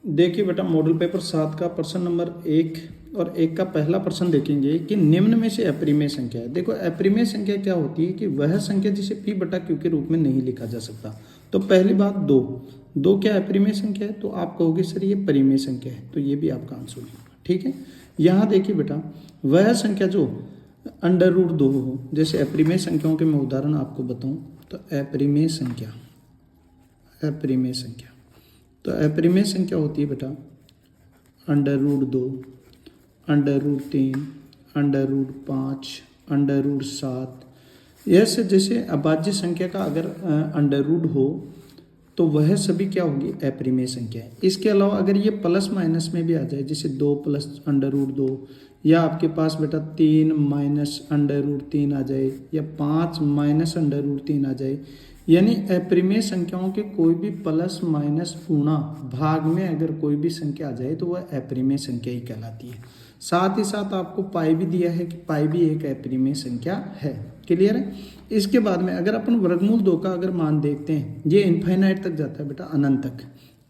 देखिए बेटा, model paper 7 का प्रश्न नंबर 1 और 1 का पहला प्रश्न देखेंगे कि निम्न में से अपरिमेय संख्या है। देखो, अपरिमेय संख्या क्या होती है कि वह संख्या जिसे p बटा q के रूप में नहीं लिखा जा सकता। तो पहली बात, दो क्या अपरिमेय संख्या है? तो आप कहोगे सर ये परिमेय संख्या है, तो ये भी आपका आंसर होगा। ठीक है, यहाँ देखिए बेटा, वह संख्या जो √2 हो, जैसे अपरिमेय संख्याओं के मैं उदाहरण आपको बताऊं तो अपरिमेय संख्या तो अपरिमेय संख्या होती है बेटा √2, √3, √5, √7। ऐसे जैसे अभाज्य संख्या का अगर अंडर हो तो वह सभी क्या होगी? अपरिमेय संख्या है। इसके अलावा अगर ये प्लस माइनस में भी आ जाए, जैसे 2 प्लस √2, या आपके पास बेटा 3 माइनस √3 आ जाए, या 5 माइनस √3 आ जाए, यानी अपरिमेय संख्याओं के कोई भी प्लस माइनस गुणा भाग में अगर कोई भी संख्या आ जाए तो वह अपरिमेय संख्या ही कहलाती है। साथ ही साथ आपको पाई भी दिया है कि पाई भी एक अपरिमेय संख्या है। क्लियर है? इसके बाद में अगर अपन वर्गमूल 2 का अगर मान देखते हैं, ये इनफाइनाइट तक जाता है बेटा, अनंत तक।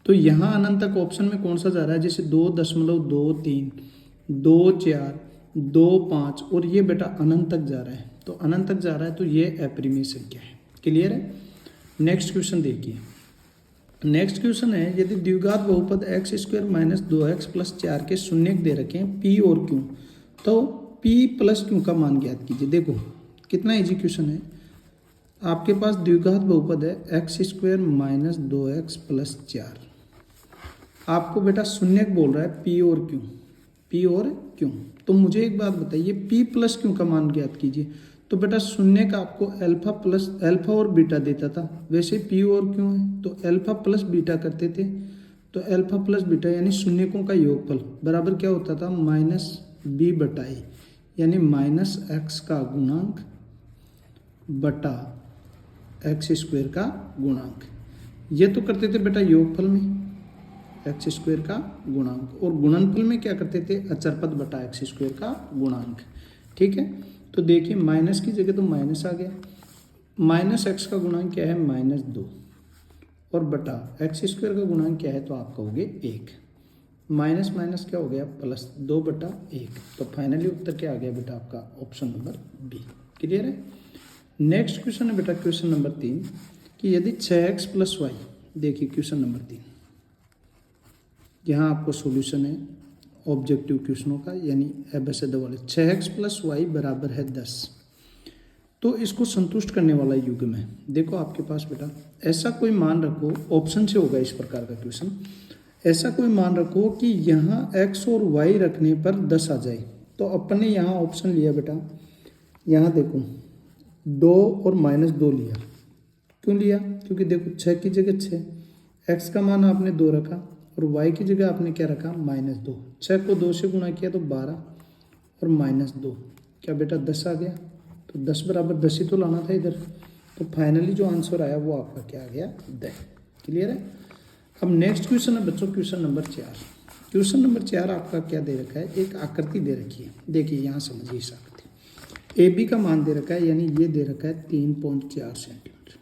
तो यहाँ अनंत तक ऑप्शन में कौन सा जा रहा है? जैसे 2.23, 2.4, 2.5, और ये बेटा अनंत तक जा रहा है। तो अनंत तक जा रहा है तो ये अपरिमेय संख्या है। क्लियर है? नेक्स्ट क्वेश्चन देखिए। नेक्स्ट क्वेश्चन है, यदि द्विघात बहुपद x² - 2x + 4 के शून्यक दे रखे हैं p और q, तो p + q का मान ज्ञात कीजिए। देखो कितना इजी क्वेश्चन है। आपके पास द्विघात बहुपद है x² - 2x + 4। आपको बेटा शून्यक बोल रहा है p और q। तो मुझे एक बात बताइए, p + q का मान ज्ञात कीजिए। तो बेटा शून्य का आपको अल्फा और बीटा देता था, वैसे p और q है तो अल्फा प्लस बीटा करते थे। तो अल्फा प्लस बीटा यानी शून्यकों का योगफल बराबर क्या होता था? -b/a, यानी -x का गुणांक बटा x² का गुणांक। ये तो करते थे बेटा योगफल में x² का गुणांक, और गुणनफल में क्या करते थे? अचर पद बटा x² का गुणांक। ठीक है, तो देखिए माइनस की जगह तो माइनस आ गया, -x का गुणांक क्या है? -2, और बटा x² का गुणांक क्या है? तो आप कहोगे 1। माइनस माइनस क्या हो गया? +2/1। तो फाइनली उत्तर क्या आ गया बेटा? आपका ऑप्शन नंबर बी। क्लियर है? नेक्स्ट क्वेश्चन है बेटा क्वेश्चन नंबर 3 कि यदि 6x + y, देखिए क्वेश्चन नंबर 3, यहाँ आपको सॉल्यूशन है ऑब्जेक्टिव क्वेश्चनों का, यानी एबेसिडर वाले। 6x + y बराबर है 10, तो इसको संतुष्ट करने वाला युग्म है। देखो आपके पास बेटा ऐसा कोई मान रखो, ऑप्शन से होगा इस प्रकार का क्वेश्चन। ऐसा कोई मान रखो कि यहाँ x और y रखने पर 10 आ जाए। तो अपन ने यहाँ ऑप्शन लिया बेटा, यहाँ देखो 2 और -2 लिया। क्यों लिया? क्योंकि देखो 6 की जगह 6, x का मान आपने 2 रखा, और y की जगह आपने क्या रखा? -2। 6 को 2 से गुणा किया तो 12, और -2 क्या बेटा 10 आ गया। तो 10 बराबर 10 ही तो लाना था इधर। तो फाइनली जो आंसर आया वो आपका क्या आ गया? 10। क्लियर है? अब नेक्स्ट क्वेश्चन है बच्चों क्वेश्चन नंबर 4। क्वेश्चन नंबर 4 आपका क्या दे रखा है? एक आकृति दे रखी है। देखिए यहाँ समझिए इस आकृति। AB का मान दे रखा है, यानी ये दे रखा है 3.4 सेंटीमीटर।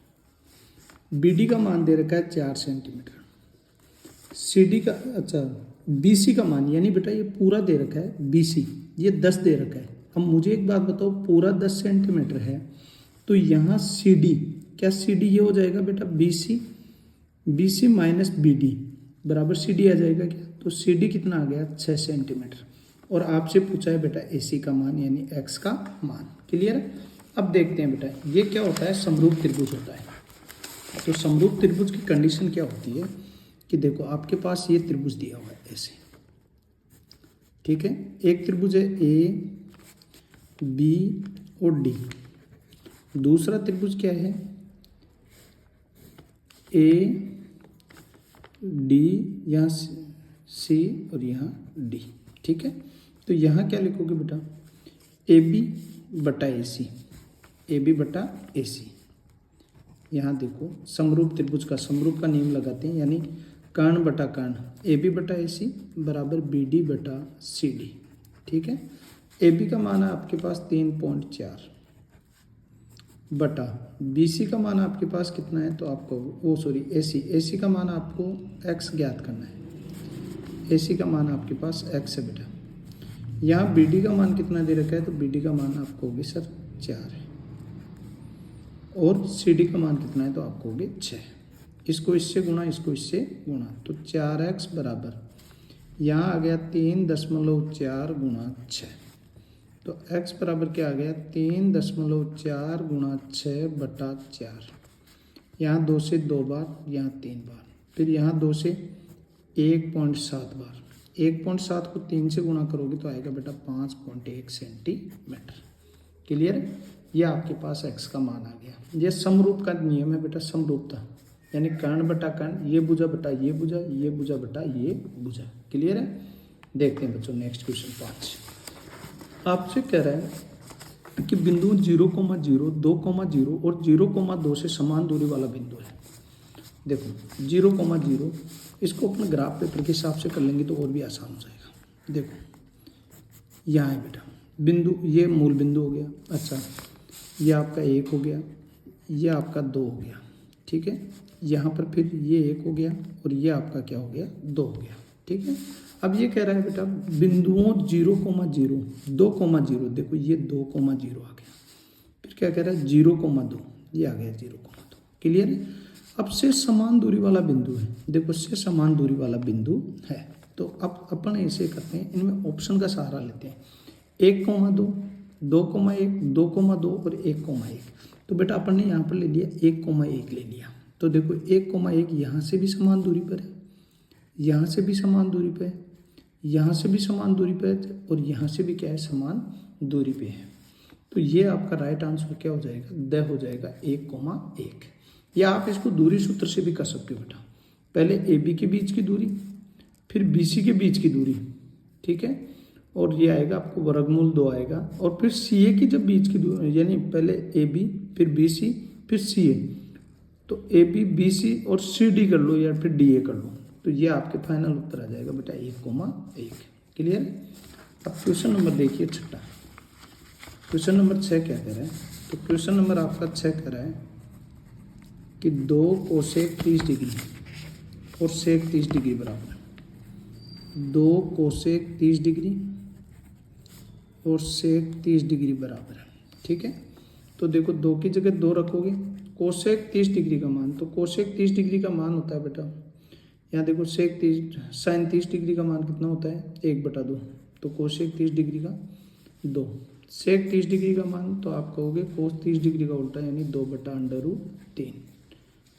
BD का मान दे रखा है 4 सेंटीमीटर। CD का, अच्छा BC का मान, यानी बेटा ये पूरा दे रखा है BC, ये 10 दे रखा है। अब मुझे एक बात बताओ, पूरा 10 सेंटीमीटर है तो यहाँ CD, क्या CD ये हो जाएगा बेटा BC माइनस BD बराबर CD आ जाएगा क्या? तो CD कितना आ गया? 6 सेंटीमीटर। और आपसे पूछा है बेटा AC का मान, यानी X का मान। क्लियर है? अब देखते हैं बेटा ये क्या होता है? समरूप त्रिभुज होता है। तो समरूप त्रिभुज की कंडीशन क्या होती है कि देखो आपके पास ये त्रिभुज दिया हुआ है ऐसे, ठीक है। एक त्रिभुज है AB और D, दूसरा त्रिभुज क्या है? AD, यहाँ C और यहाँ D, ठीक है। तो यहाँ क्या लिखोगे बेटा? AB बटा AC, AB बटा AC। यहाँ देखो समरूप त्रिभुज का समरूप का नियम लगाते हैं, यानी कर्ण बटा कर्ण, AB बटा AC बराबर BD बटा CD, ठीक है। AB का मान है आपके पास 3.4 बटा BC का मान आपके पास कितना है? तो आपको AC का मान आपको X ज्ञात करना है। AC का मान आपके पास x है बेटा। यहाँ BD का मान कितना दे रखा है, तो BD का मान आपको होगी सर 4 है, और CD का मान कितना है, तो आपको होगी 6। इसको इससे गुणा, इसको इससे गुणा, तो 4x बराबर यहाँ आ गया 3.4 गुणा 6, तो x बराबर क्या आ गया 3.4 गुणा 6 बटा 4। यहाँ 2 से 2 बार, यहाँ 3 बार, फिर यहाँ 2 से 1.7 बार। 1.7 को 3 से गुणा करोगे तो आएगा बेटा 5.1 सेंटीमीटर। क्लियर है? ये आपके पास x का मान आ गया। ये समरूप का नियम है बेटा, समरूपता, यानी कर्ण बटा कर्ण, ये भुजा बटा ये भुजा, ये भुजा बटा ये भुजा। क्लियर है? देखते हैं बच्चों नेक्स्ट क्वेश्चन 5। आपसे कह रहा है कि बिंदु 0,0, 2,0 और 0,2 से समान दूरी वाला बिंदु है। देखो 0,0 इसको अपने ग्राफ पेपर के हिसाब से कर लेंगे तो और भी आसान हो जाएगा। देखो यहाँ है बेटा बिंदु, ये मूल बिंदु हो गया। अच्छा, ये आपका 1 हो गया, ये आपका 2 हो गया, ठीक है। यहाँ पर फिर ये 1 हो गया और ये आपका क्या हो गया 2 हो गया, ठीक है। अब ये कह रहा है बेटा बिंदुओं 0,0, 2,0, देखो ये 2,0 आ गया, फिर क्या कह रहा है 0,2, ये आ गया 0,2। क्लियर है? अब से समान दूरी वाला बिंदु है, देखो से समान दूरी वाला बिंदु है, तो अब अपन ऐसे करते हैं, इनमें ऑप्शन का सहारा लेते हैं। 1,2, 2,1, 2,2 और 1,1। तो बेटा अपन ने यहाँ पर ले लिया 1,1 ले लिया, तो देखो 1,1 यहाँ से भी समान दूरी पर है, यहाँ से भी समान दूरी पे है, यहाँ से भी समान दूरी पे है, और यहाँ से भी क्या है समान दूरी पे है। तो ये आपका राइट आंसर क्या हो जाएगा, द हो जाएगा 1,1। या आप इसको दूरी सूत्र से भी कर सकते हो बेटा, पहले AB के बीच की दूरी, फिर BC के बीच की दूरी, ठीक है, और ये आएगा आपको वर्गमूल 2 आएगा, और फिर CA की जब बीच की दूरी, यानी पहले AB फिर BC फिर CA, तो AB BC और CD कर लो या फिर DA कर लो, तो ये आपके फाइनल उत्तर आ जाएगा बेटा 1,1। क्लियर? अब क्वेश्चन नंबर देखिए 6। क्वेश्चन नंबर 6 क्या कह रहा है, तो क्वेश्चन नंबर आपका 6 कह रहा है कि 2 कोसेक 30 डिग्री और सेक 30 डिग्री बराबर है। 2 कोसेक 30 डिग्री और सेक 30 डिग्री बराबर है, ठीक है। तो देखो 2 की जगह 2 रखोगे, कोसेक 30 डिग्री का मान, तो कोसेक 30 डिग्री का मान होता है बेटा, यहाँ देखो सेक 30, साइन 30 डिग्री का मान कितना होता है 1/2, तो कोसेक 30 डिग्री का 2, सेक 30 डिग्री का मान तो आप कहोगे कोस 30 डिग्री का उल्टा, यानी 2/√3,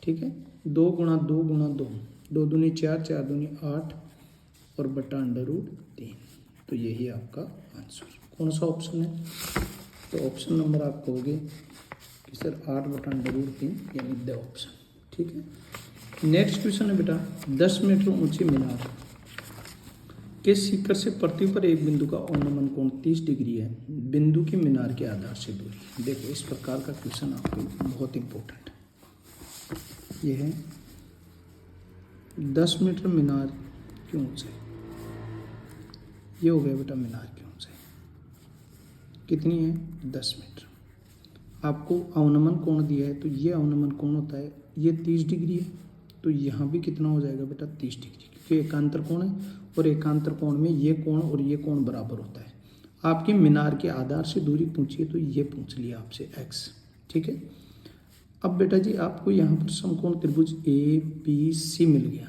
ठीक है। 2 गुणा 2 गुणा 2, 2 दूनी 4, 4 दूनी 8 और /√3, तो यही आपका आंसर। कौन सा ऑप्शन है, तो ऑप्शन नंबर आप कहोगे कि सर 8/√3, यानी द ऑप्शन, ठीक है। नेक्स्ट क्वेश्चन है बेटा 10 मीटर ऊंची मीनार के शिखर से पृथ्वी पर एक बिंदु का अवनमन कोण 30 डिग्री है, बिंदु की मीनार के आधार से दूरी। देखो इस प्रकार का क्वेश्चन आपको बहुत इंपॉर्टेंट है। यह है 10 मीटर मीनार की ऊंचाई, ये हो गया बेटा मीनार की ऊंचाई कितनी है 10 मीटर। आपको अवनमन कोण दिया है, तो ये अवनमन कोण होता है, ये 30 डिग्री है, तो यहाँ भी कितना हो जाएगा बेटा 30 डिग्री, क्योंकि एकांतर कोण है, और एकांतर कोण में ये कोण और ये कोण बराबर होता है। आपकी मीनार के आधार से दूरी पूछिए, तो ये पूछ लिया आपसे x, ठीक है। अब बेटा जी आपको यहाँ पर समकोण त्रिभुज ABC मिल गया,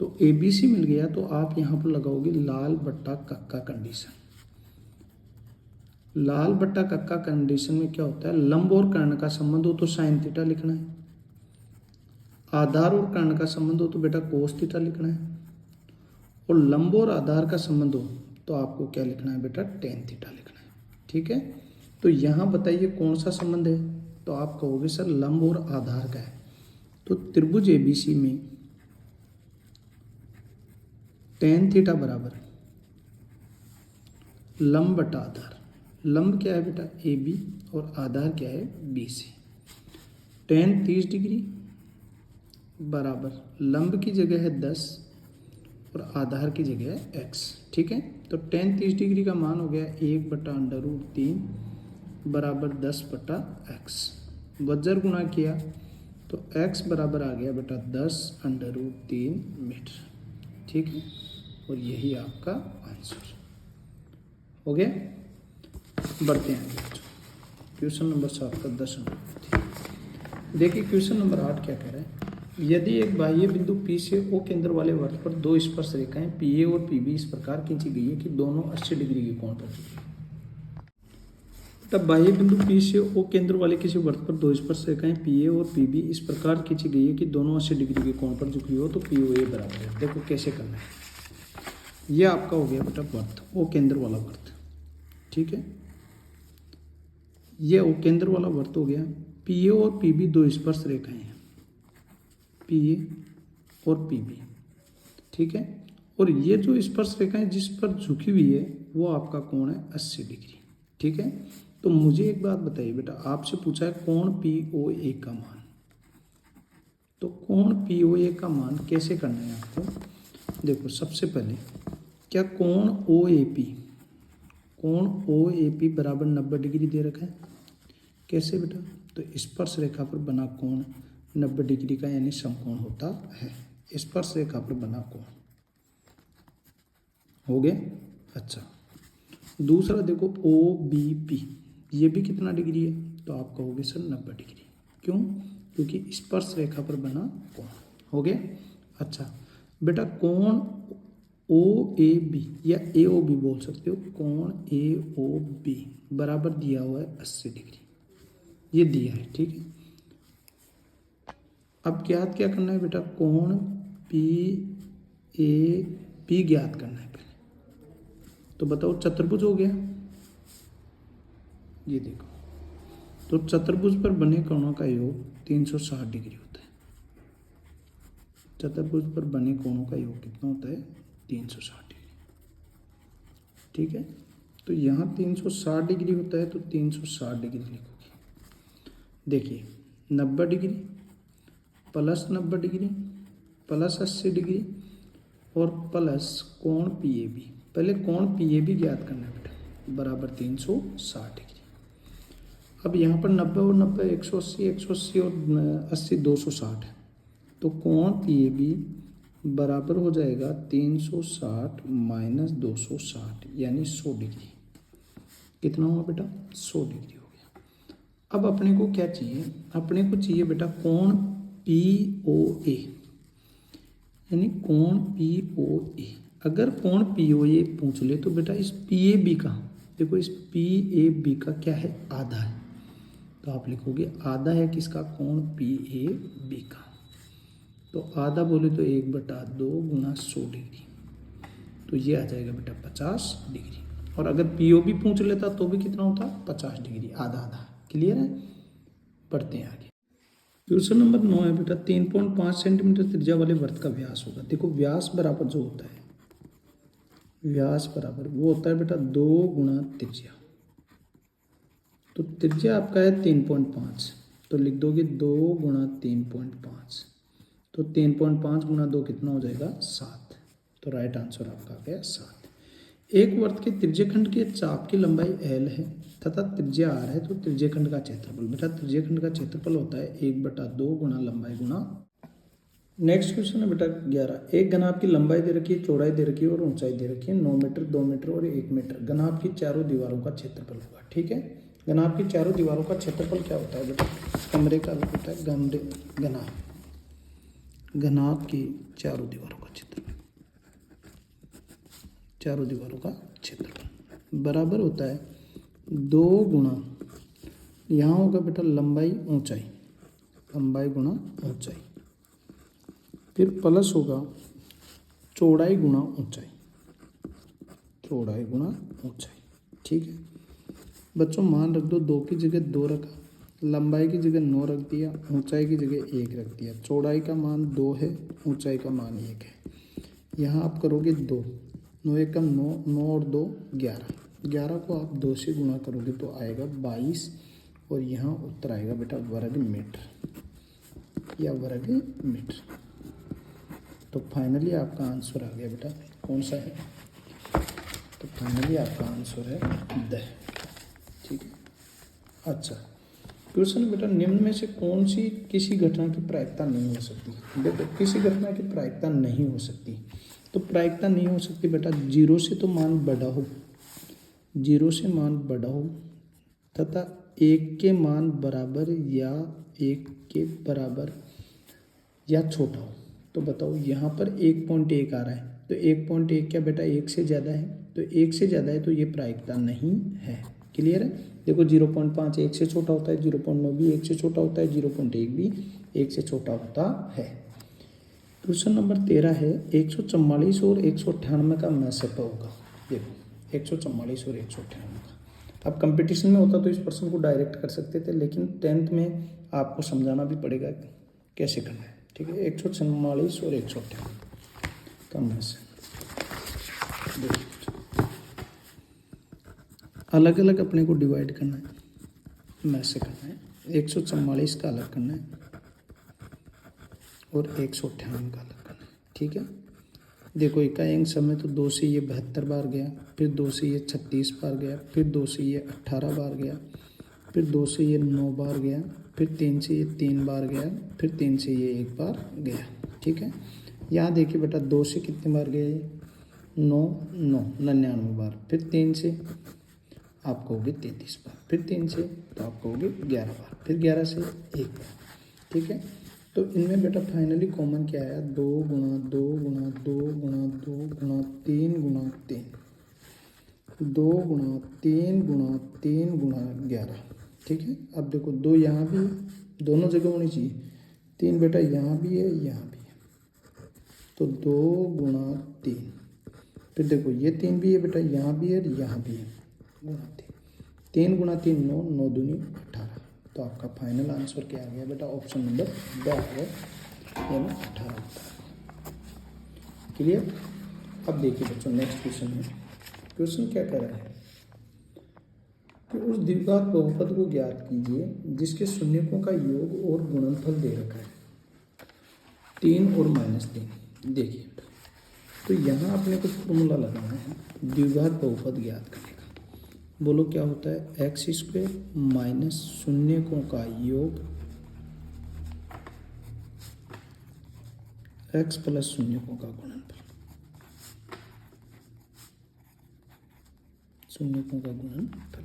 तो ABC मिल गया, तो आप यहाँ पर लगाओगे लाल बट्टा कक्का कंडीशन। लाल बट्टा कक्का कंडीशन में क्या होता है, लंब और कर्ण का संबंध हो तो साइन थीटा लिखना है, आधार और कर्ण का संबंध हो तो बेटा कोस थीटा लिखना है, और लंब और आधार का संबंध हो तो आपको क्या लिखना है बेटा टेन थीटा लिखना है, ठीक है। तो यहाँ बताइए कौन सा संबंध है, तो आप कहोगे सर लंब और आधार का है। तो त्रिभुज ABC में टेन थीटा बराबर लंब बटा आधार, लंब क्या है बेटा AB और आधार क्या है BC। टेन 30 डिग्री बराबर लंब की जगह है 10 और आधार की जगह है x, ठीक है। तो टेन 30 डिग्री का मान हो गया 1/√3 बराबर 10/x, वज्र गुणा किया तो x बराबर आ गया बेटा 10√3 मीटर, ठीक है। और यही आपका आंसर हो गया। बढ़ते हैं आगे बच्चों, क्वेश्चन नंबर 7 का 10 नंबर। देखिए क्वेश्चन नंबर 8 क्या कह रहा है, यदि एक बाह्य बिंदु P से O केंद्र वाले वृत्त पर दो स्पर्श रेखाएं PA और PB इस प्रकार खींची गई है कि दोनों 80 डिग्री के कोण पर झुकी है। तब बाह्य बिंदु P से O केंद्र वाले किसी वृत्त पर दो स्पर्श रेखाएं PA और PB इस प्रकार खींची गई है कि दोनों 80 डिग्री के कोण पर झुकी हो तो POA बराबर है। देखो कैसे करना है, यह आपका हो गया बेटा वृत्त, O केंद्र वाला वृत्त, ठीक है। यह O केंद्र वाला वृत्त हो गया। PA और PB दो स्पर्श रेखाएं हैं, PA और PB, ठीक है। और ये जो स्पर्श रेखाएं जिस पर झुकी हुई है वो आपका कोण है 80 डिग्री, ठीक है। तो मुझे एक बात बताइए बेटा, आपसे पूछा है कोण POA का मान, तो कोण POA का मान कैसे करना है आपको। देखो सबसे पहले क्या कोण OAP बराबर 90 डिग्री दे रखा है। कैसे बेटा, तो स्पर्श रेखा पर बना कोण 90 डिग्री का यानी समकोण होता है। स्पर्श रेखा पर बना कोण हो गया। अच्छा, दूसरा देखो OBP, ये भी कितना डिग्री है, तो आप कहोगे सर 90 डिग्री। क्यों, क्योंकि स्पर्श रेखा पर बना कोण हो गया। अच्छा बेटा कोण OAB या AOB बोल सकते हो, कोण AOB बराबर दिया हुआ है 80 डिग्री, ये दिया है, ठीक है। अब ज्ञात क्या करना है बेटा, कोण PAP ज्ञात करना है पहले। तो बताओ चतुर्भुज हो गया, ये देखो, तो चतुर्भुज पर बने कोणों का योग 360 डिग्री होता है। चतुर्भुज पर बने कोणों का योग कितना होता है, 360 डिग्री, ठीक है। तो यहाँ 360 डिग्री होता है, तो 360 डिग्री लिखोगे। देखिए 90 degree plus 90 degree plus 80 degree और प्लस कोण PAB। पहले कोण PAB ज्ञात करना है बेटा, बराबर 360 डिग्री। अब यहाँ पर 90 और 90 180, 180 और 80 260 है, तो कोण PAB बराबर हो जाएगा 360 माइनस 260 यानी 100 डिग्री। कितना हुआ बेटा, 100 डिग्री हो गया। अब अपने को क्या चाहिए, अपने को चाहिए बेटा कोण POA, यानी कोण POA। अगर कोण POA पूछ ले तो बेटा इस PAB का, देखो इस PAB का क्या है, आधा है, तो आप लिखोगे आधा है किसका, कोण PAB का। तो आधा बोले तो 1/2 गुणा 100 डिग्री, तो ये आ जाएगा बेटा 50 डिग्री। और अगर POB पूछ लेता तो भी कितना होता, 50 डिग्री, आधा आधा। क्लियर है, बढ़ते हैं आगे। क्वेश्चन नंबर 9 है बेटा, 3.5 सेंटीमीटर त्रिज्या वाले वृत्त का व्यास होगा। देखो व्यास बराबर जो होता है, व्यास बराबर वो होता है बेटा 2 गुणा त्रिज्या। तो त्रिज्या आपका है 3.5, तो लिख दोगे 2 गुणा 3.5, तो 3.5 गुणा 2 कितना हो जाएगा, 7। तो राइट आंसर आपका आ गया 7। एक वृत्त के त्रिज्यखंड के चाप की लंबाई L है तथा त्रिज्या R है, तो त्रिज्यखंड का क्षेत्रफल, बेटा त्रिज्यखंड का क्षेत्रफल होता है 1/2 गुणा लंबाई गुणा। नेक्स्ट क्वेश्चन है बेटा 11, एक घनाभ की लंबाई दे रखी है, चौड़ाई दे रखी है और ऊंचाई दे रखी है 9 मीटर, 2 मीटर और 1 मीटर। घनाभ की चारों दीवारों का क्षेत्रफल होगा, ठीक है। घनाभ की चारों दीवारों का क्षेत्रफल क्या होता है बेटा, कमरे का होता है घनाभ की चारों दीवारों का क्षेत्रफल, चारों दीवारों का क्षेत्रफल बराबर होता है 2 गुणा, यहाँ होगा बेटा लंबाई ऊंचाई, लंबाई गुणा ऊंचाई, फिर प्लस होगा चौड़ाई गुणा ऊंचाई, चौड़ाई गुणा ऊंचाई, ठीक है। बच्चों मान रख दो, 2 की जगह 2 रखा, लंबाई की जगह 9 रख दिया, ऊंचाई की जगह 1 रख दिया। चौड़ाई का मान 2 है, ऊंचाई का मान 1 है। यहाँ आप करोगे 2, 9 1 9, 9 और 2 11, 11 को आप 2 से गुणा करोगे तो आएगा 22, और यहाँ उत्तर आएगा बेटा वर्ग मीटर या वर्ग मीटर। तो फाइनली आपका आंसर आ गया बेटा, कौन सा है, तो फाइनली आपका आंसर है द, ठीक है। अच्छा क्वेश्चन बेटा, निम्न में से कौन सी किसी घटना की प्रायिकता नहीं हो सकती। देखो किसी घटना की प्रायिकता नहीं हो सकती, तो प्रायिकता नहीं हो सकती बेटा, जीरो से तो मान बड़ा हो, जीरो से मान बड़ा हो तथा एक के मान बराबर या एक के बराबर या छोटा हो। तो बताओ यहाँ पर 1.1 आ रहा है, तो 1.1 क्या बेटा एक से ज़्यादा है, तो एक से ज़्यादा है तो ये प्रायिकता नहीं है। क्लियर है। देखो 0.5 एक से छोटा होता है, 0.9 भी एक से छोटा होता है, 0.1 भी एक से छोटा होता है। क्वेश्चन नंबर 13 है 144 और 198 का मैसअप होगा। देखो 144 और 198 का, अब कंपटीशन में होता तो इस पर्सन को डायरेक्ट कर सकते थे, लेकिन 10th में आपको समझाना भी पड़ेगा कैसे करना है। ठीक है, 144 और 198 का मैसअप अलग अलग अपने को डिवाइड करना है, मैसे करना है। 144 का अलग करना है और 198 का अलग करना है। ठीक है, देखो इकाएंक समय तो 2 से ये 72 बार गया, फिर 2 से ये 36 बार गया, फिर 2 से ये 18 बार गया, फिर 2 से ये 9 बार गया, फिर 3 से ये 3 बार गया, फिर 3 से ये 1 बार गया। ठीक है, यहाँ देखिए बेटा 2 से कितने बार गया ये 9 9 99 बार, फिर 3 से आप कहोगे 33 बार, फिर 3 से तो आप कहोगे 11 बार, फिर 11 से 1 बार। ठीक है, तो इनमें बेटा फाइनली कॉमन क्या आया, 2 गुणा 2 गुणा 2 गुणा 2 गुणा 3 गुणा 3, 2 गुणा 3 गुणा 3 गुणा 11। ठीक है, अब देखो 2 यहाँ भी है, दोनों जगह होनी चाहिए, 3 बेटा यहाँ भी है यहाँ भी है, तो 2 गुणा 3, फिर देखो ये 3 भी है बेटा, यहाँ भी है यहाँ भी है, गुणा 3 गुणा 3 9, 9 दूनी 18। तो आपका फाइनल आंसर क्या आ गया बेटा, ऑप्शन नंबर ब आ गया, यानी 18 होता है। क्लियर। अब देखिए बच्चों नेक्स्ट क्वेश्चन में, क्वेश्चन क्या कर रहा है कि उस द्विघात बहुपद को ज्ञात कीजिए जिसके शून्यकों का योग और गुणनफल दे रखा है 3 और -3। देखिए तो यहाँ अपने को फॉर्मूला लगाना है द्विघात बहुपद ज्ञात करने का। बोलो क्या होता है, एक्स स्क्वायर माइनस शून्यकों का योग एक्स प्लस शून्यकों का गुणनफल, शून्यकों का गुणनफल।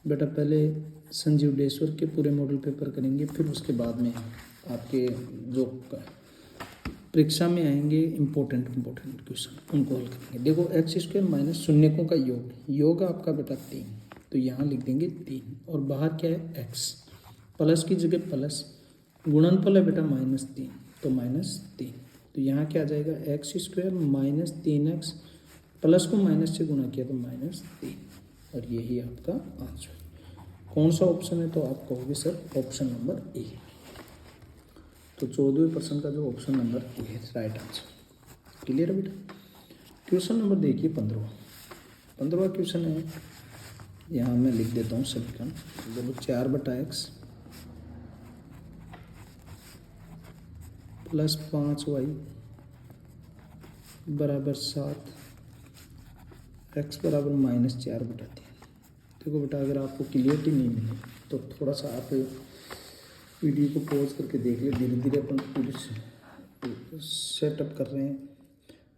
बेटा पहले संजीव डेश्वर के पूरे मॉडल पेपर करेंगे, फिर उसके बाद में आपके जो परीक्षा में आएंगे इम्पोर्टेंट क्वेश्चन उनको हल करेंगे। देखो एक्स स्क्वायर माइनस शून्यकों का योग आपका बेटा 3, तो यहाँ लिख देंगे 3 और बाहर क्या है एक्स, प्लस की जगह प्लस, गुणनफल है बेटा -3 तो -3, तो यहाँ क्या आ जाएगा x square minus 3x, plus को माइनस से गुणा किया तो -3, और यही आपका आंसर। कौन सा ऑप्शन है, तो आप कहोगे सर ऑप्शन नंबर ए। तो 14वें प्रश्न का जो ऑप्शन नंबर ए है राइट आंसर। क्लियर है बेटा। क्वेश्चन नंबर देखिए 15वां क्वेश्चन है, यहाँ मैं लिख देता हूँ समीकरण। बोलो 4/x प्लस 5y बराबर 7, x बराबर -4/3। देखो बेटा अगर आपको क्लियरिटी नहीं मिली तो थोड़ा सा आप वीडियो को पॉज करके देख ले, धीरे धीरे अपन पूरी सेटअप कर रहे हैं।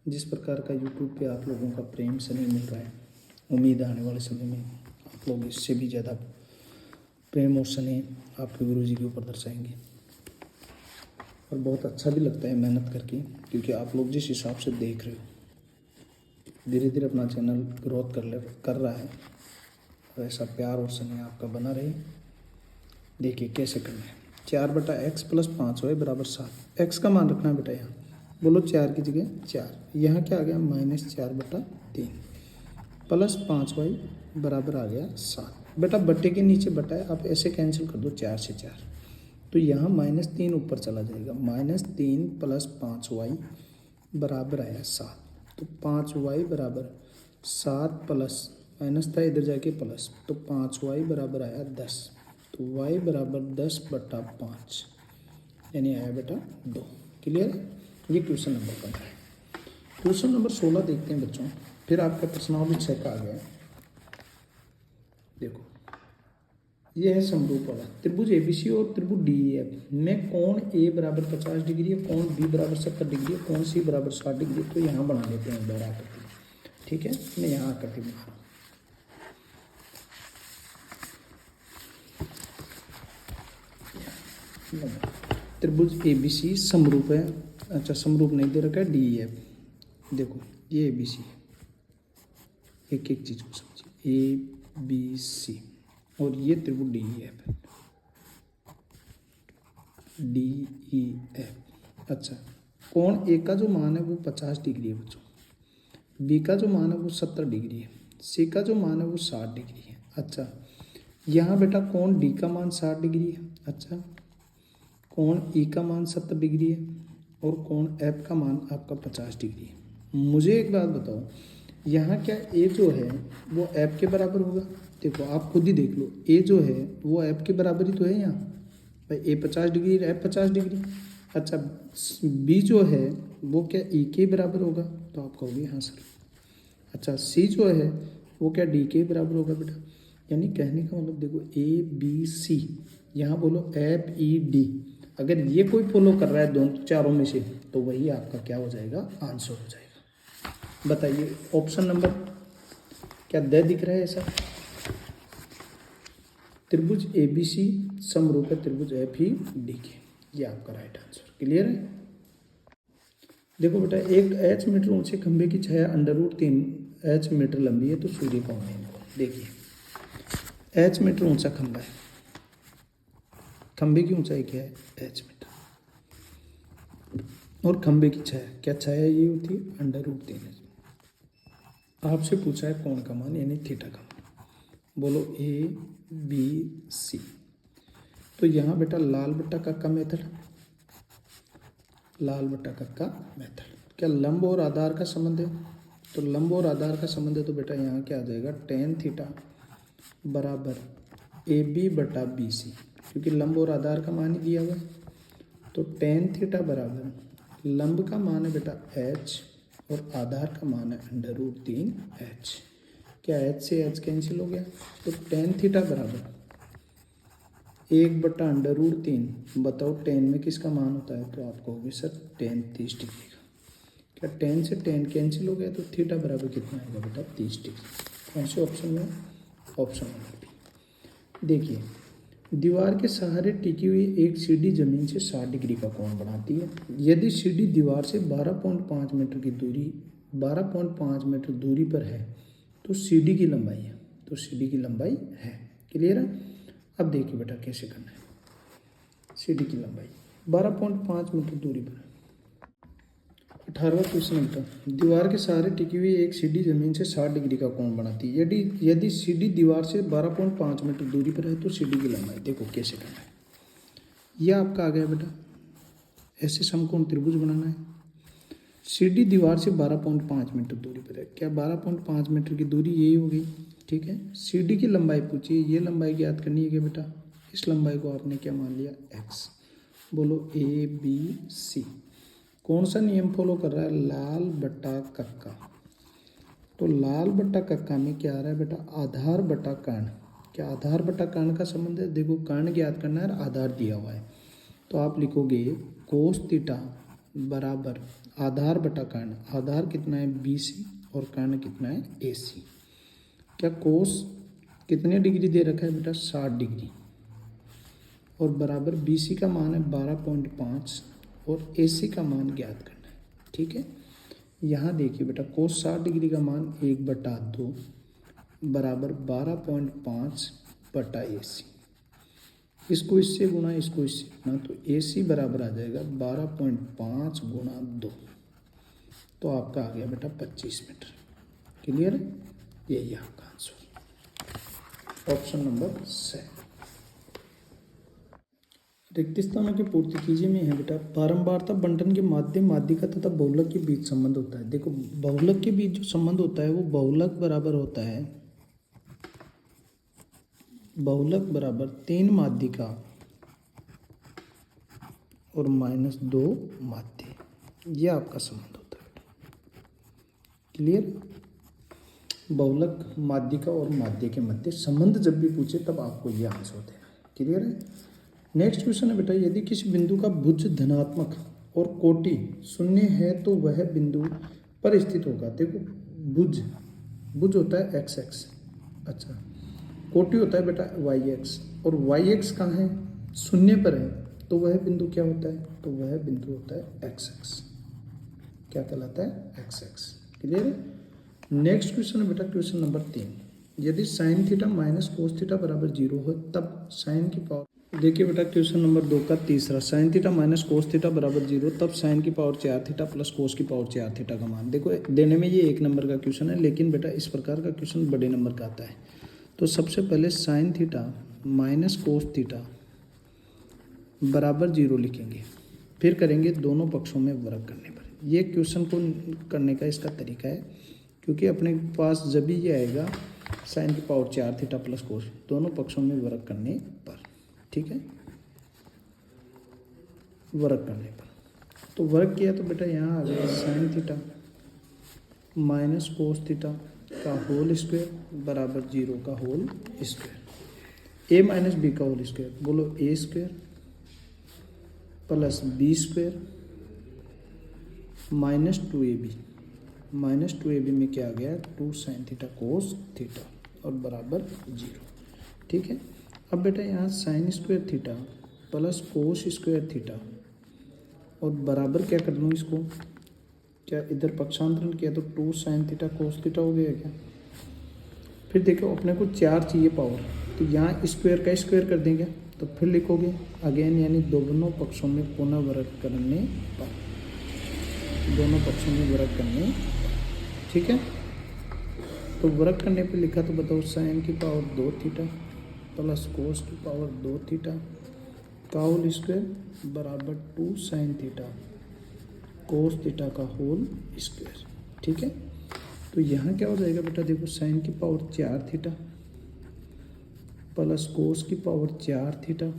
जिस प्रकार का यूट्यूब पे आप लोगों का प्रेम स्नेह मिल रहा है, उम्मीद आने वाले समय में आप लोग इससे भी ज़्यादा प्रेम और स्नेह आपके गुरुजी के ऊपर दर्शाएंगे। और बहुत अच्छा भी लगता है मेहनत करके, क्योंकि आप लोग जिस हिसाब से देख रहे हो धीरे धीरे अपना चैनल ग्रोथ कर रहा है, और ऐसा प्यार और स्नेह आपका बना रहे। देखिए कैसे करना है, 4/x प्लस 5y बराबर 7, x का मान रखना है बेटा यहाँ। बोलो 4 की जगह 4, यहाँ क्या आ गया -4/3 प्लस 5y बराबर आ गया 7। बेटा बट्टे के नीचे बटा है, आप ऐसे कैंसिल कर दो 4 से 4, तो यहाँ -3 ऊपर चला जाएगा, -3 प्लस 5y बराबर आया 7। तो 5y बराबर 7 प्लस माइनस था इधर जाके प्लस, तो 5y बराबर आया 10, तो y बराबर 10/5 यानी आया बेटा 2। क्लियर है। ये क्वेश्चन नंबर 15 है। क्वेश्चन नंबर 16 देखते हैं बच्चों, फिर आपका प्रश्नावली 6 का आ गया। देखो ये है समरूप वाला त्रिभुज एबीसी और त्रिभुज डीईएफ में कोण ए बराबर 50 डिग्री है, कोण बी बराबर 70 डिग्री है, कोण सी बराबर 60 डिग्री है। तो यहाँ बना लेते हैं एक बार आकृति। ठीक है, मैं यहाँ आकृति बना रहा हूँ। त्रिभुज एबीसी समरूप है। अच्छा, समरूप नहीं दे रखा है, डीईएफ। देखो ये एबीसी है, एक एक चीज को समझिए, ए बी सी, और ये त्रिभुज डीईएफ है, डीईएफ। अच्छा, कोण ए का जो मान है वो 50 डिग्री है बच्चों, बी का जो मान है वो 70 डिग्री है, सी का जो मान है वो 60 डिग्री है। अच्छा, यहाँ बेटा कोण डी का मान 60 डिग्री है। अच्छा, कोण ई का मान 70 डिग्री है, और कोण एफ का मान आपका 50 डिग्री है। मुझे एक बात बताओ, यहाँ क्या ए जो है वो एफ के बराबर होगा? देखो आप खुद ही देख लो, ए जो है वो एफ के बराबर ही तो है। यहाँ भाई ए 50 डिग्री, एफ 50 डिग्री। अच्छा, बी जो है वो क्या ई के बराबर होगा? तो आप कहोगे हाँ सर। अच्छा, सी जो है वो क्या डी के बराबर होगा बेटा? यानी कहने का मतलब देखो, ए बी सी, यहाँ बोलो एफ ई डी, अगर ये कोई फॉलो कर रहा है दोनों चारों में से, तो वही आपका क्या हो जाएगा? आंसर हो जाएगा। बताइए ऑप्शन नंबर क्या दे दिख रहा है ऐसा? त्रिभुज एबीसी समरूप है त्रिभुज एफ ई डी के, ये आपका राइट आंसर। क्लियर है? देखो बेटा, एक एच मीटर ऊंचे खंभे की छाया √3 एच मीटर लंबी है, तो सूर्य कौन है इनको? देखिए एच मीटर ऊंचा खंभा है, खंभे की ऊंचाई क्या है? एच मीटर, और खंभे की छाया क्या? छाया ये होती है √3। आपसे पूछा है कोण का मान यानी थीटा का मान, बोलो ए बी सी। तो यहाँ बेटा लाल बट्टा कक्का मेथड, लाल बट्टा कक्का मेथड। क्या लंब और आधार का संबंध है? तो लंब और आधार का संबंध है, तो बेटा यहाँ क्या आ जाएगा? tan थीटा बराबर ए बी बटा बी सी, क्योंकि लंब और आधार का मान ही दिया हुआ है। तो tan थीटा बराबर लंब का मान है बेटा h, और आधार का मान है √3 h। क्या h से h कैंसिल हो गया? तो tan थीटा बराबर 1/√3। बताओ tan में किसका मान होता है? तो आप कहोगे सर tan 30 डिग्री का। क्या tan से tan कैंसिल हो गया? तो थीटा बराबर कितना आएगा बेटा? 30 डिग्री। कौन से ऑप्शन में? Option number B. देखिए, दीवार के सहारे टिकी हुई एक सीढ़ी जमीन से 60 डिग्री का कोण बनाती है। यदि सीढ़ी दीवार से 12.5 मीटर की दूरी 12.5 मीटर दूरी पर है, तो सीढ़ी की लंबाई है, तो सीढ़ी की लंबाई है। क्लियर है? अब देखिए बेटा कैसे करना है। सीढ़ी की लंबाई 12.5 मीटर दूरी पर है। 18वां क्वेश्चन बेटा, दीवार के सहारे टिकी हुई एक सीढ़ी जमीन से 60 डिग्री का कोण बनाती है। यदि सीढ़ी दीवार से 12.5 मीटर दूरी पर है, तो सीढ़ी की लंबाई देखो कैसे करना है। यह आपका आ गया बेटा, ऐसे समकोण त्रिभुज बनाना है। सीढ़ी दीवार से 12.5 मीटर दूरी पर है। क्या 12.5 मीटर की दूरी यही हो गई? ठीक है, सीढ़ी की लंबाई पूछिए, ये लंबाई ज्ञात करनी है क्या बेटा? इस लंबाई को आपने क्या मान लिया? x। बोलो ए बी सी कौन सा नियम फॉलो कर रहा है? लाल बट्टा कक्का। तो लाल बट्टा कक्का में क्या आ रहा है बेटा? आधार बटा कर्ण। क्या आधार बटा कर्ण का संबंध है? देखो कर्ण ज्ञात करना है, आधार दिया हुआ है, तो आप लिखोगे कोस थीटा बराबर आधार बटा कर्ण। आधार कितना है? BC, और कर्ण कितना है? AC। क्या कोस कितने डिग्री दे रखा है बेटा? 60 डिग्री, और बराबर BC का मान है 12.5, और AC का मान ज्ञात करना है। ठीक है, यहाँ देखिए बेटा, कोस 60 डिग्री का मान 1/2 बराबर 12.5 बटा AC। इसको इससे गुना, इसको इससे गुना, तो AC बराबर आ जाएगा 12.5 गुणा 2, तो आपका आ गया बेटा 25 मीटर। क्लियर है? यही आपका आंसर, ऑप्शन नंबर 7। रिक्त स्थानों की पूर्ति कीजिए में है बेटा, बारंबारता बंटन के माध्यम माध्यिका तथा बहुलक के बीच संबंध होता है। देखो बहुलक के बीच जो संबंध होता है वो बहुलक बराबर होता है, बहुलक बराबर 3 माध्यिका और -2 माध्य, ये आपका संबंध होता है बेटा। क्लियर? बहुलक माध्यिका और माध्य के मध्य संबंध जब भी पूछे तब आपको ये आंसर देना है। क्लियर है। नेक्स्ट क्वेश्चन है बेटा, यदि किसी बिंदु का भुज धनात्मक और कोटि शून्य है तो वह बिंदु पर स्थित होगा। देखो भुज, भुज होता है एक्स एक्स, अच्छा कोटि होता है बेटा वाई एक्स, और वाई एक्स कहाँ है, शून्य पर है, तो वह बिंदु क्या होता है, तो वह बिंदु होता है एक्स एक्स। क्या कहलाता है, एक्स एक्स। क्लियर है। नेक्स्ट क्वेश्चन है बेटा क्वेश्चन नंबर 3, यदि sign theta minus cos theta बराबर 0 हो तब साइन की पावर, देखिए बेटा क्वेश्चन नंबर 2 का तीसरा, sign theta minus cos theta बराबर 0 तब साइन की पावर 4 थीटा प्लस कोस की पावर 4 थीटा का मान। देखो देने में ये 1 नंबर का क्वेश्चन है, लेकिन बेटा इस प्रकार का क्वेश्चन बड़े नंबर का आता है। तो सबसे पहले sign theta minus cos theta बराबर 0 लिखेंगे, फिर करेंगे दोनों पक्षों में वर्ग करने पर। ये क्वेश्चन को करने का इसका तरीका है, क्योंकि अपने पास जब भी ये आएगा साइन की पावर 4 थीटा प्लस कोस, दोनों पक्षों में वर्ग करने पर, ठीक है, वर्ग करने पर। तो वर्ग किया तो बेटा यहाँ आ गया sine theta minus cos theta का होल स्क्वायर बराबर 0 का whole square, A minus B का होल स्क्वायर, बोलो A square plus B square minus 2ab, minus 2ab में क्या आ गया 2 साइन थीटा कोस थीटा और बराबर 0। ठीक है। अब बेटा यहाँ sign square theta plus cos square theta और बराबर क्या कर लूँ इसको, क्या इधर पक्षांतरण किया तो 2 साइन थीटा कोस थीटा हो गया क्या। फिर देखो अपने को 4 चाहिए पावर, तो यहाँ स्क्वायर का स्क्वायर कर देंगे, तो फिर लिखोगे अगेन, यानी दोनों पक्षों में पुनः वर्ग करने पर, दोनों पक्षों में वर्ग करने, ठीक है। तो वर्ग करने पे लिखा तो बताओ साइन की पावर 2 थीटा प्लस कोस की पावर 2 थीटा का होल स्क्वायर बराबर 2 साइन थीटा कोस थीटा का होल स्क्वायर। ठीक है। तो यहाँ क्या हो जाएगा बेटा, देखो साइन की पावर 4 थीटा प्लस कोस की पावर 4 थीटा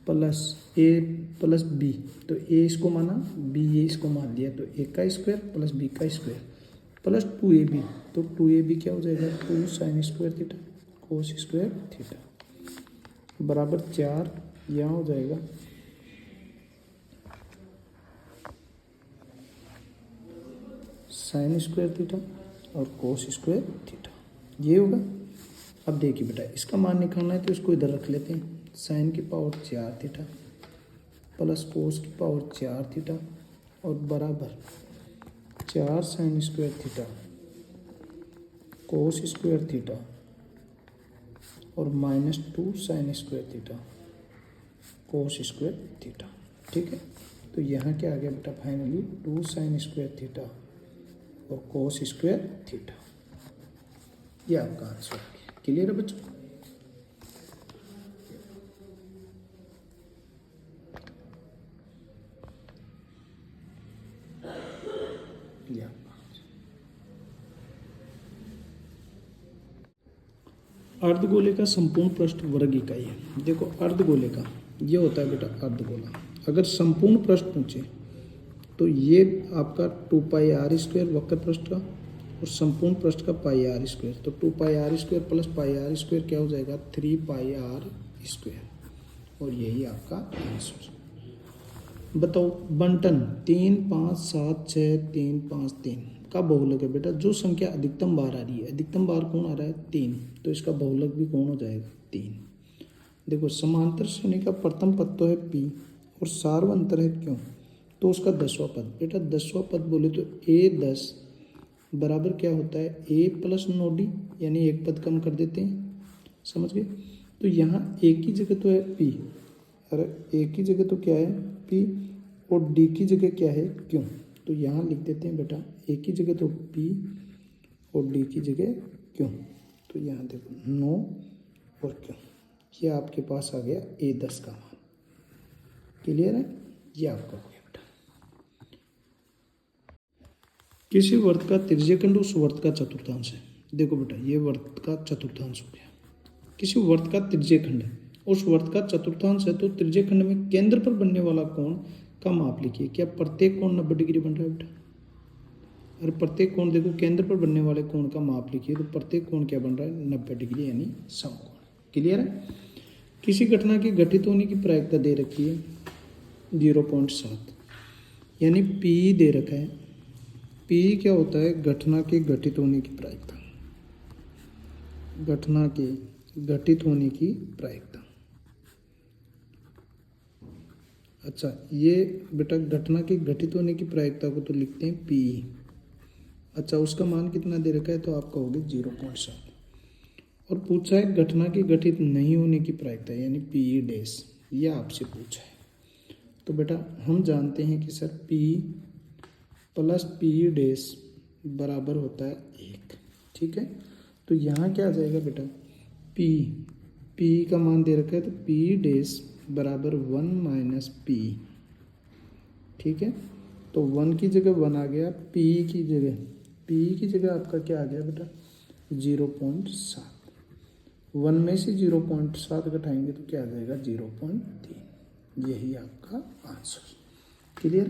प्लस ए प्लस बी, तो ए इसको माना, बी ए इसको मान दिया, तो ए का स्क्वायर प्लस बी का स्क्वायर प्लस 2ab, तो 2ab क्या हो जाएगा 2 sine square theta cos square theta बराबर 4, यहाँ हो जाएगा साइन स्क्वायर थीटा और कोस स्क्वायर थीटा, ये होगा। अब देखिए बेटा इसका मान निकालना है तो इसको इधर रख लेते हैं, साइन की पावर 4 थीटा प्लस कोस की पावर 4 थीटा और बराबर 4 sine square theta cos square theta और minus 2 sine square theta cos square theta. ठीक है। तो यहाँ क्या आ गया बेटा फाइनली 2 साइन स्क्वायर थीटा और कोस स्क्वायर थीटा, ये आपका आंसर है। क्लियर है बच्चों। अर्धगोले का संपूर्ण पृष्ठ वर्ग इकाई है। देखो अर्धगोले का ये होता है बेटा अर्धगोला, अगर संपूर्ण पृष्ठ पूछे तो ये आपका 2 पाई आर स्क्वायर वक्र पृष्ठ का और संपूर्ण पृष्ठ का पाई आर स्क्वायर, तो 2 pi R square plus pi R square क्या हो जाएगा 3 पाई आर स्क्वायर, और यही आपका आंसर। बताओ बंटन 3 5 7 6 3 5 3 का बहुलक है बेटा, जो संख्या अधिकतम बार आ रही है, अधिकतम बार कौन आ रहा है 3, तो इसका बहुलक भी कौन हो जाएगा 3। देखो समांतर श्रेणी का प्रथम पद तो है p और सार्वंतर है क्यों, तो उसका 10वां पद, बेटा 10वां पद बोले तो a10 बराबर क्या होता है a प्लस 9d, यानी एक पद कम कर देते हैं, समझ गए। तो यहाँ a की जगह तो है p, अरे a की जगह तो क्या है p और d की जगह क्या है क्यों, तो यहाँ लिख देते हैं बेटा a की जगह तो p और d की जगह क्यों, तो यहाँ देखो 9 और क्यों, ये आपके पास आ गया a10 का मान। क्लियर है, ये आपका हो गया बेटा। किसी वर्त का त्रिज्यखंड उस वर्त का चतुर्थांश है। देखो बेटा ये वर्त का चतुर्थांश हो गया, किसी वर्त का त्रिज्यखंड है, उस वर्त का चतुर्थांश है, तो त्रिज्यखंड में केंद्र पर बनने वाला कोण का माप लिखिए। क्या प्रत्येक कोण 90 डिग्री बन रहा है बेटा, और प्रत्येक कोण देखो केंद्र पर बनने वाले कोण का माप लिखिए, तो प्रत्येक कोण क्या बन रहा है 90 डिग्री यानी समकोण। क्लियर है। किसी घटना के घटित होने की प्रायिकता दे रखी है 0.7 यानी P दे रखा है। P क्या होता है, घटना के घटित होने की प्रायिकता, घटना के घटित होने की प्रायिकता। अच्छा, ये बेटा घटना के घटित होने की प्रायिकता को तो लिखते हैं P। अच्छा, उसका मान कितना दे रखा है, तो आप कहोगे 0.7। और पूछा है घटना के घटित नहीं होने की प्रायिकता यानी P डैश, ये आपसे पूछा है। तो बेटा हम जानते हैं कि sir P plus P dash बराबर होता है 1। ठीक है, तो यहाँ क्या आ जाएगा बेटा, P का मान दे रखा है, तो P डैश बराबर 1 माइनस P। ठीक है, तो 1 की जगह 1 आ गया, P की जगह आपका क्या आ गया बेटा 0.7। 1 में से 0.7 घटाएंगे तो क्या आ जाएगा 0.3। यही आपका आंसर। क्लियर।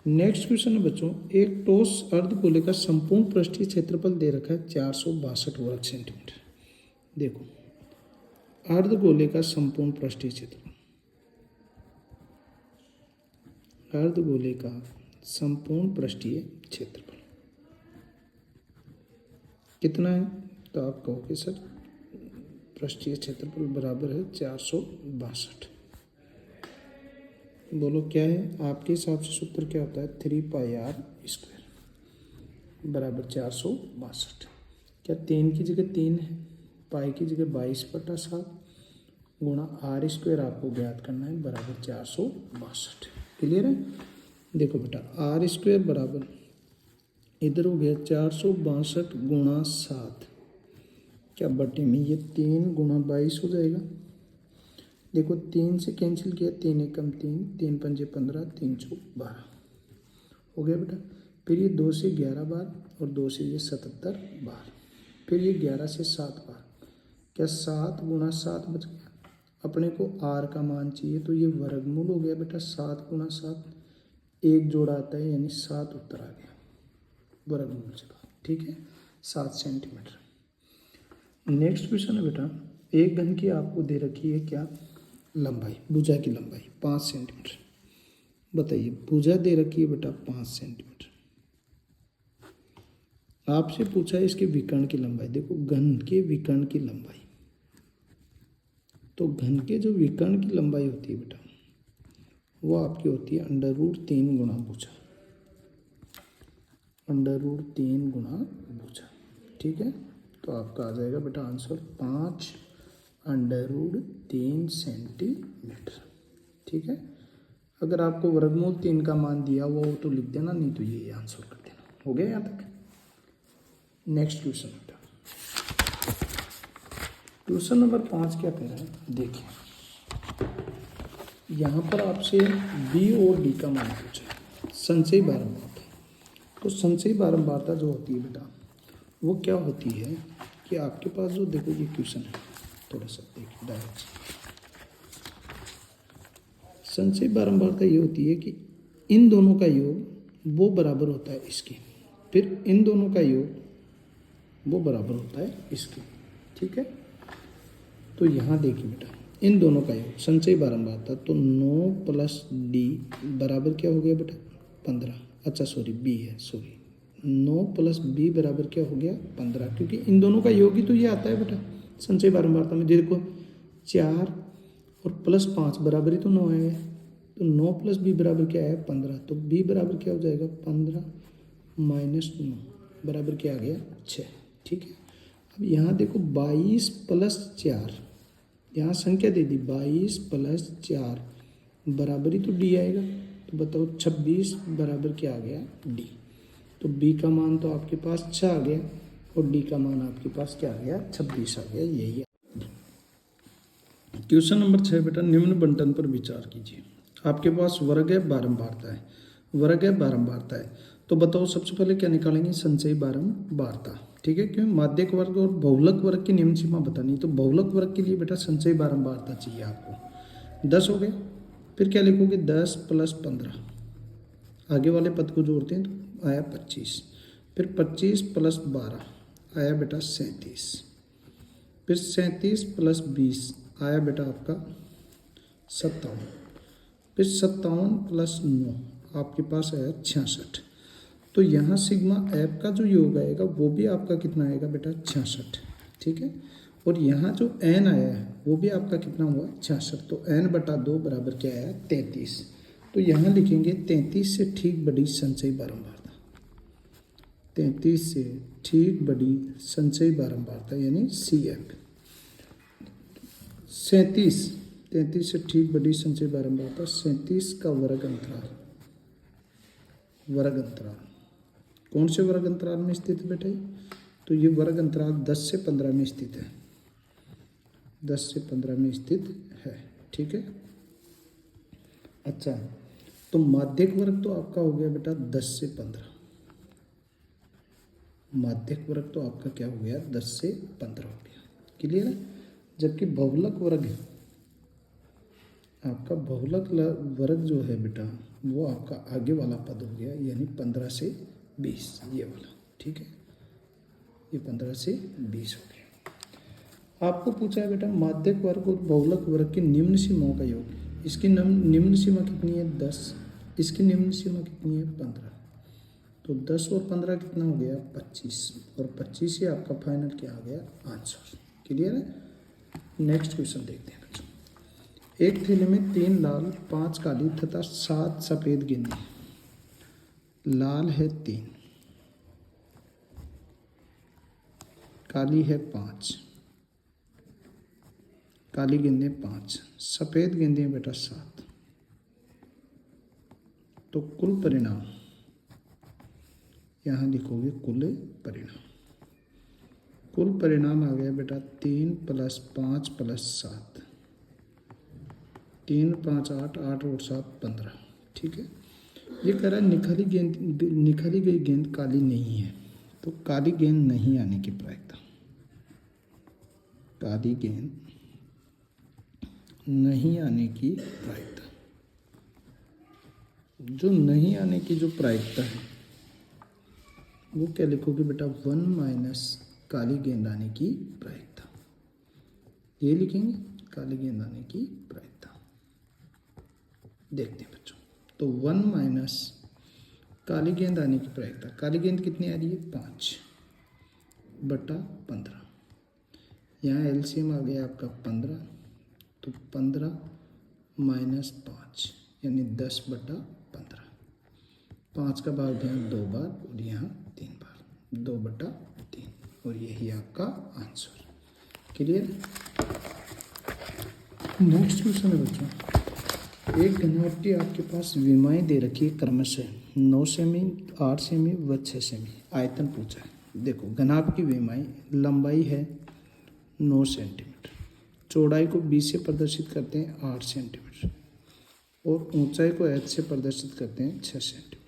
नेक्स्ट क्वेश्चन है बच्चों, एक ठोस अर्धगोले का संपूर्ण पृष्ठीय क्षेत्रफल दे रखा है 462 वर्ग सेंटीमीटर। देखो अर्धगोले का संपूर्ण पृष्ठीय क्षेत्रफल, अर्धगोले का संपूर्ण पृष्ठीय क्षेत्रफल कितना है, तो आप कहोगे सर पृष्ठीय क्षेत्रफल बराबर है 462। बोलो क्या है, आपके हिसाब से सूत्र क्या होता है 3πr स्क्वायर बराबर 462। क्या 3 की जगह 3 है, पाई की जगह 22/7 गुणा आर स्क्वायर आपको ज्ञात करना है बराबर 462। क्लियर है। देखो बेटा आर स्क्वायर बराबर इधर हो गया 462 गुणा 7, क्या बटे में ये 3 गुणा 22 हो जाएगा। देखो 3 से कैंसिल किया, 3 एकम 3, 3 पंजे 15, 3 चौक 12 हो गया बेटा। फिर ये 2 से 11 बार और 2 से ये 77 बार, फिर ये 11 से 7 बार, क्या 7 गुणा 7 बच गया। अपने को आर का मान चाहिए, तो ये वर्गमूल हो गया बेटा 7 गुणा 7, एक जोड़ा आता है यानी 7 उत्तर आ गया वर्गमूल से। ठीक है, 7 सेंटीमीटर। नेक्स्ट क्वेश्चन है बेटा, एक घन की आपको दे रखी है क्या लंबाई, भुजा की लंबाई 5 सेंटीमीटर। बताइए भुजा दे रखी है बेटा 5 सेंटीमीटर, आपसे पूछा है इसके विकर्ण की लंबाई। देखो घन के विकर्ण की लंबाई, तो घन के जो विकर्ण की लंबाई होती है बेटा वो आपकी होती है √3 गुणा भुजा, √3 गुणा भुजा। ठीक है, तो आपका आ जाएगा बेटा आंसर 5 √3 सेंटीमीटर। ठीक है, अगर आपको वर्गमूल 3 का मान दिया वो तो लिख देना, नहीं तो ये आंसर कर देना। हो गया यहाँ तक। नेक्स्ट क्वेश्चन बेटा, क्वेश्चन नंबर 5 क्या कह रहा है, देखिए यहाँ पर आपसे बी और डी का मान पूछा है, संचयी बारंबारता। तो संचयी बारंबारता जो होती है बेटा वो क्या होती है कि आपके पास जो, देखो ये क्वेश्चन है, थोड़ा सा देखिए डायरेक्ट। संचयी बारंबारता ये होती है कि इन दोनों का योग वो बराबर होता है इसके, फिर इन दोनों का योग वो बराबर होता है इसके। ठीक है, तो यहाँ देखिए बेटा इन दोनों का योग संचयी बारंबारता, तो 9 + d बराबर क्या हो गया बेटा 15। अच्छा सॉरी बी है, सॉरी 9 + b बराबर क्या हो गया 15, क्योंकि इन दोनों का योग ही तो ये आता है बेटा संचयी बारंबारता में। देखो 4 और +5 बराबर ही तो 9 है, तो 9 + b बराबर क्या है 15, तो b बराबर क्या हो जाएगा 15 - 9 बराबर क्या आ गया 6। ठीक है, अब यहाँ देखो 22 + 4, यहाँ संख्या दे दी 22 + 4 बराबर ही तो d आएगा, तो बताओ 26 बराबर क्या आ गया d। तो b का मान तो आपके पास 6 आ गया और d का मान आपके पास क्या आ गया 26 आ गया। यही क्वेश्चन नंबर 6 बेटा, निम्न बंटन पर विचार कीजिए। आपके पास वर्ग है बारंबारता है, वर्ग है बारंबारता है, तो बताओ सबसे पहले क्या निकालेंगे संचयी बारंबारता। ठीक है, क्यों माध्यक वर्ग और बहुलक वर्ग की निम्न सीमा बतानी, तो बहुलक वर्ग के लिए बेटा संचयी बारंबारता चाहिए आपको 10 हो गए। फिर क्या लिखोगे 10 + 15, आगे वाले पद को जोड़ते हैं तो आया 25। फिर 25 प्लस 12 आया बेटा 37, फिर 37 प्लस 20 आया बेटा आपका 57, फिर 57 प्लस 9 आपके पास आया 66। तो यहाँ सिग्मा ऐप का जो योग आएगा वो भी आपका कितना आएगा बेटा 66, ठीक है। और यहाँ जो n आया है वो भी आपका कितना हुआ 66। तो n/2 बराबर क्या आया 33। तो यहाँ लिखेंगे 33 से ठीक बड़ी संचयी बारंबारता, 33 से ठीक बड़ी संचयी बारंबारता यानी CF। 33 से ठीक बड़ी संचयी बारंबारता 37 का वर्ग अंतराल, वर्ग अंतराल कौन से वर्ग अंतराल में स्थित है बेटे? तो ये वर्ग अंतराल 10 से 15 में स्थित है, 10 से 15 में स्थित है, ठीक है। अच्छा, तो माध्यक वर्ग तो आपका हो गया बेटा 10 से 15, माध्यक वर्ग तो आपका क्या हो गया 10 से 15 हो गया, क्लियर है। जबकि बहुलक वर्ग आपका बहुलक वर्ग जो है बेटा वो आपका आगे वाला पद हो गया यानी 15 से 20 ये वाला, ठीक है। ये 15 से 20 हो गया। आपको पूछा है बेटा माध्यक वर्ग और बहुलक वर्ग की निम्न सीमाओं का योग। इसकी निम्न सीमा कितनी है 10, इसकी निम्न सीमा कितनी है 15। तो 10 और 15 कितना हो गया 25, और 25 से आपका फाइनल क्या आ गया आंसर, क्लियर है। नेक्स्ट क्वेश्चन देखते हैं बच्चों। एक थैले में 3 लाल 5 काली तथा 7 सफेद गेंदें, लाल है 3, काली है 5, काली गेंदें 5, सफेद गेंदें बेटा 7। तो कुल परिणाम यहाँ लिखोगे कुल परिणाम, कुल परिणाम आ गया बेटा 3 + 5 + 7, 3 5 8, 8 और 7 15, ठीक है। ये कह रहा है निखरी गई गेंद काली नहीं है, तो काली गेंद नहीं आने की प्रायिकता, काली गेंद नहीं आने की प्रायिकता, जो नहीं आने की जो प्रायिकता है वो क्या लिखोगे बेटा 1 - काली गेंद आने की प्रायिकता, ये लिखेंगे काली गेंद आने की प्रायिकता। देखते हैं बच्चों, तो 1 - काली गेंद आने की प्रायिकता, काली गेंद कितनी आ रही है 5/15, यहाँ एलसीएम आ गया आपका 15, तो 15 - 5 यानी 10/15, 5 का भाग यहाँ 2 बार और यहाँ 3 बार, 2/3, और यही आपका आंसर, क्लियर। नेक्स्ट क्वेश्चन है बच्चों, एक घनवट की आपके पास विमाएँ दे रखी है क्रमशः 9 सेमी, 8 सेमी व 6 सेमी। आयतन पूछा है। देखो घनाभ की विमाएँ, लंबाई है 9 सेंटीमीटर, चौड़ाई को बी से प्रदर्शित करते हैं 8 सेंटीमीटर, और ऊंचाई को एच से प्रदर्शित करते हैं 6 सेंटीमीटर।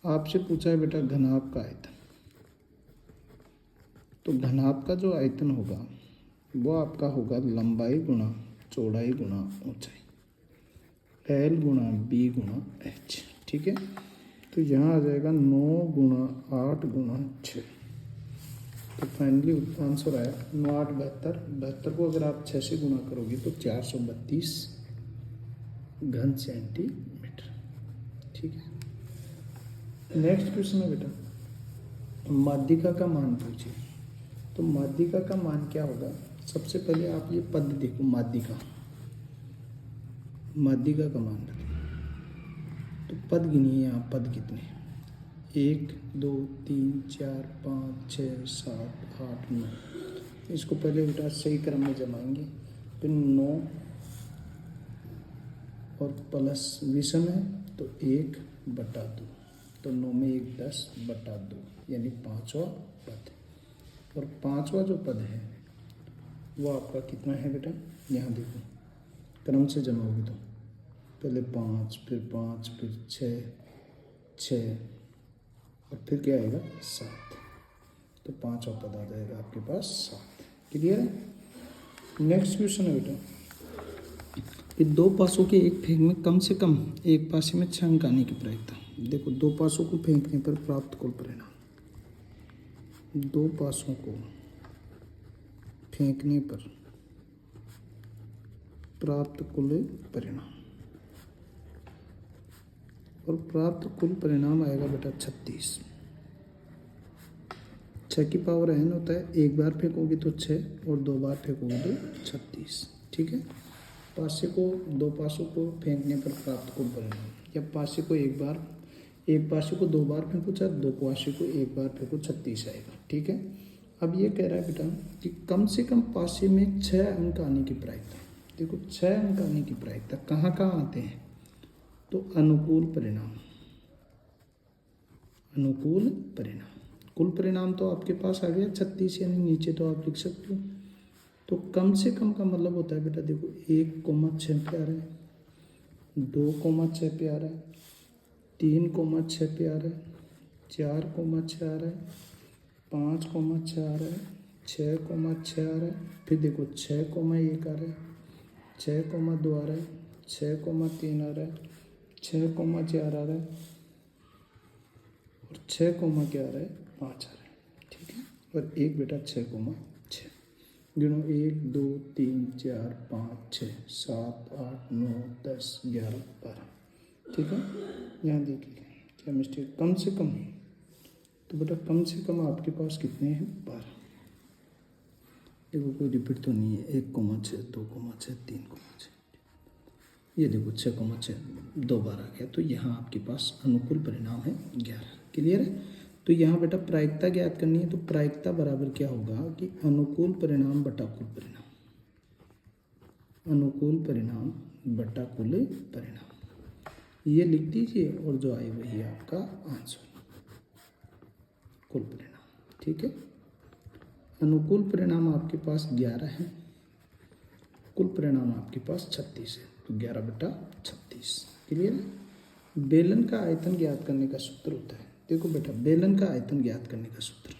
आपसे पूछा है बेटा घनाभ का आयतन। तो घनाभ का जो आयतन होगा वो आपका होगा लंबाई गुणा चौड़ाई गुणा ऊंचाई, L × B × H, ठीक है। तो यहाँ आ जाएगा 9 × 8 × 6, तो फाइनली आंसर आया 9 8 72, 72 को अगर आप 6 से गुणा करोगे तो 432 घन सेंटीमीटर, ठीक है। नेक्स्ट क्वेश्चन है बेटा माध्यिका का मान पूछिए। तो माध्यिका का मान क्या होगा? सबसे पहले आप ये पद देखो, माध्यिका, माध्यिका का मान बताइए। तो पद गिनिए, यहाँ पद कितने हैं? 1 2 3 4 5 6 7 8 9। इसको पहले बेटा सही क्रम में जमाएंगे, फिर 9 और प्लस विषम है तो 1/2, तो 9 में 1 10/2 यानी 5वां पद। और 5वां जो पद है वो आपका कितना है बेटा? यहाँ देखो क्रम से जमाओगे तो पहले 5, फिर 5, फिर 6 और फिर क्या आएगा 7, तो 5वां पद आ जाएगा आपके पास 7। क्लियर है? नेक्स्ट क्वेश्चन है बेटा कि 2 पासों के एक फेंक में कम से कम एक पासे में 6 अंक आने की प्रायिकता। देखो 2 पासों को फेंकने पर प्राप्त कुल परिणाम, दो पासों को फेंकने पर प्राप्त कुल परिणाम, और प्राप्त कुल परिणाम आएगा बेटा 36। 6 की पावर n होता है, एक बार फेंकोगे तो 6 और दो बार फेंकोगे तो 36। ठीक है, पासे को दो पासों को फेंकने पर प्राप्त कुल परिणाम, या पासे को एक पासे को दो बार फेंको चाहे दो पासे को एक बार फेंको 36 आएगा। ठीक है, अब ये कह रहा है बेटा कि कम से कम पासे में 6 अंक आने की प्रायिकता। देखो 6 अंक आने की प्रायिकता कहाँ कहाँ आते हैं, तो अनुकूल परिणाम, अनुकूल परिणाम। कुल परिणाम तो आपके पास आ गया 36, यानी नीचे तो आप लिख सकते हो। तो कम से कम का मतलब होता है बेटा देखो 1,6 पे आ रहा है, 2,6 पे आ रहा है, 3,6 पे आ रहा है, 4,6 आ रहा है, 5,6 आ रहा है, 6,6 आ रहा है, फिर देखो 6,1 आ रहा है, 6,2 आ रहा है, 6,3 आ रहा है, 6,4 आ रहा है, और 6, क्या आ रहा है 5 आ रहा है। ठीक है, और एक बेटा 6,6। गिनो 1 2 3 4 5 6 7 8 9 10 11 12। ठीक है, यहाँ देखिए क्या मिस्टेक, कम से कम, तो बेटा कम से कम आपके पास कितने हैं 12। देखो कोई रिपीट तो नहीं है, 1,6 2,6 3,6, ये देखो 6,6 दो बार आ गया, तो यहाँ आपके पास अनुकूल परिणाम है 11। क्लियर है, तो यहाँ बेटा प्रायिकता ज्ञात करनी है, तो प्रायिकता बराबर क्या होगा कि अनुकूल परिणाम बटा कुल परिणाम, अनुकूल परिणाम बटा कुल परिणाम, ये लिख दीजिए, और जो आए वही आपका आंसर, कुल परिणाम। ठीक है, अनुकूल परिणाम आपके पास 11 है, कुल परिणाम आपके पास 36 है, तो 11 बटा 36। क्लियर है, बेलन का आयतन ज्ञात करने का सूत्र होता है। देखो बेटा बेलन का आयतन ज्ञात करने का सूत्र,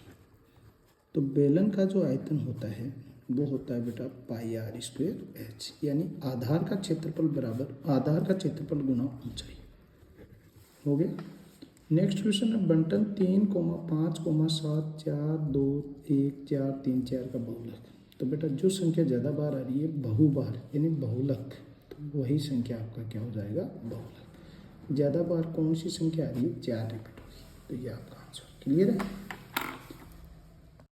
तो बेलन का जो आयतन होता है वो होता है बेटा πr²h, यानी आधार का क्षेत्रफल बराबर आधार का क्षेत्रफल गुना ऊंचाई। हो गया। नेक्स्ट क्वेश्चन है बंटन 3,5,7 4 2 1 4 3 4 का बहुलक। तो बेटा जो संख्या ज़्यादा बार आ रही है बहुबार यानी बहुलक, तो वही संख्या आपका क्या हो जाएगा बहुलक। ज़्यादा बार कौन सी संख्या आ रही है 4 रिपीट होगी, तो ये आपका आंसर। क्लियर है।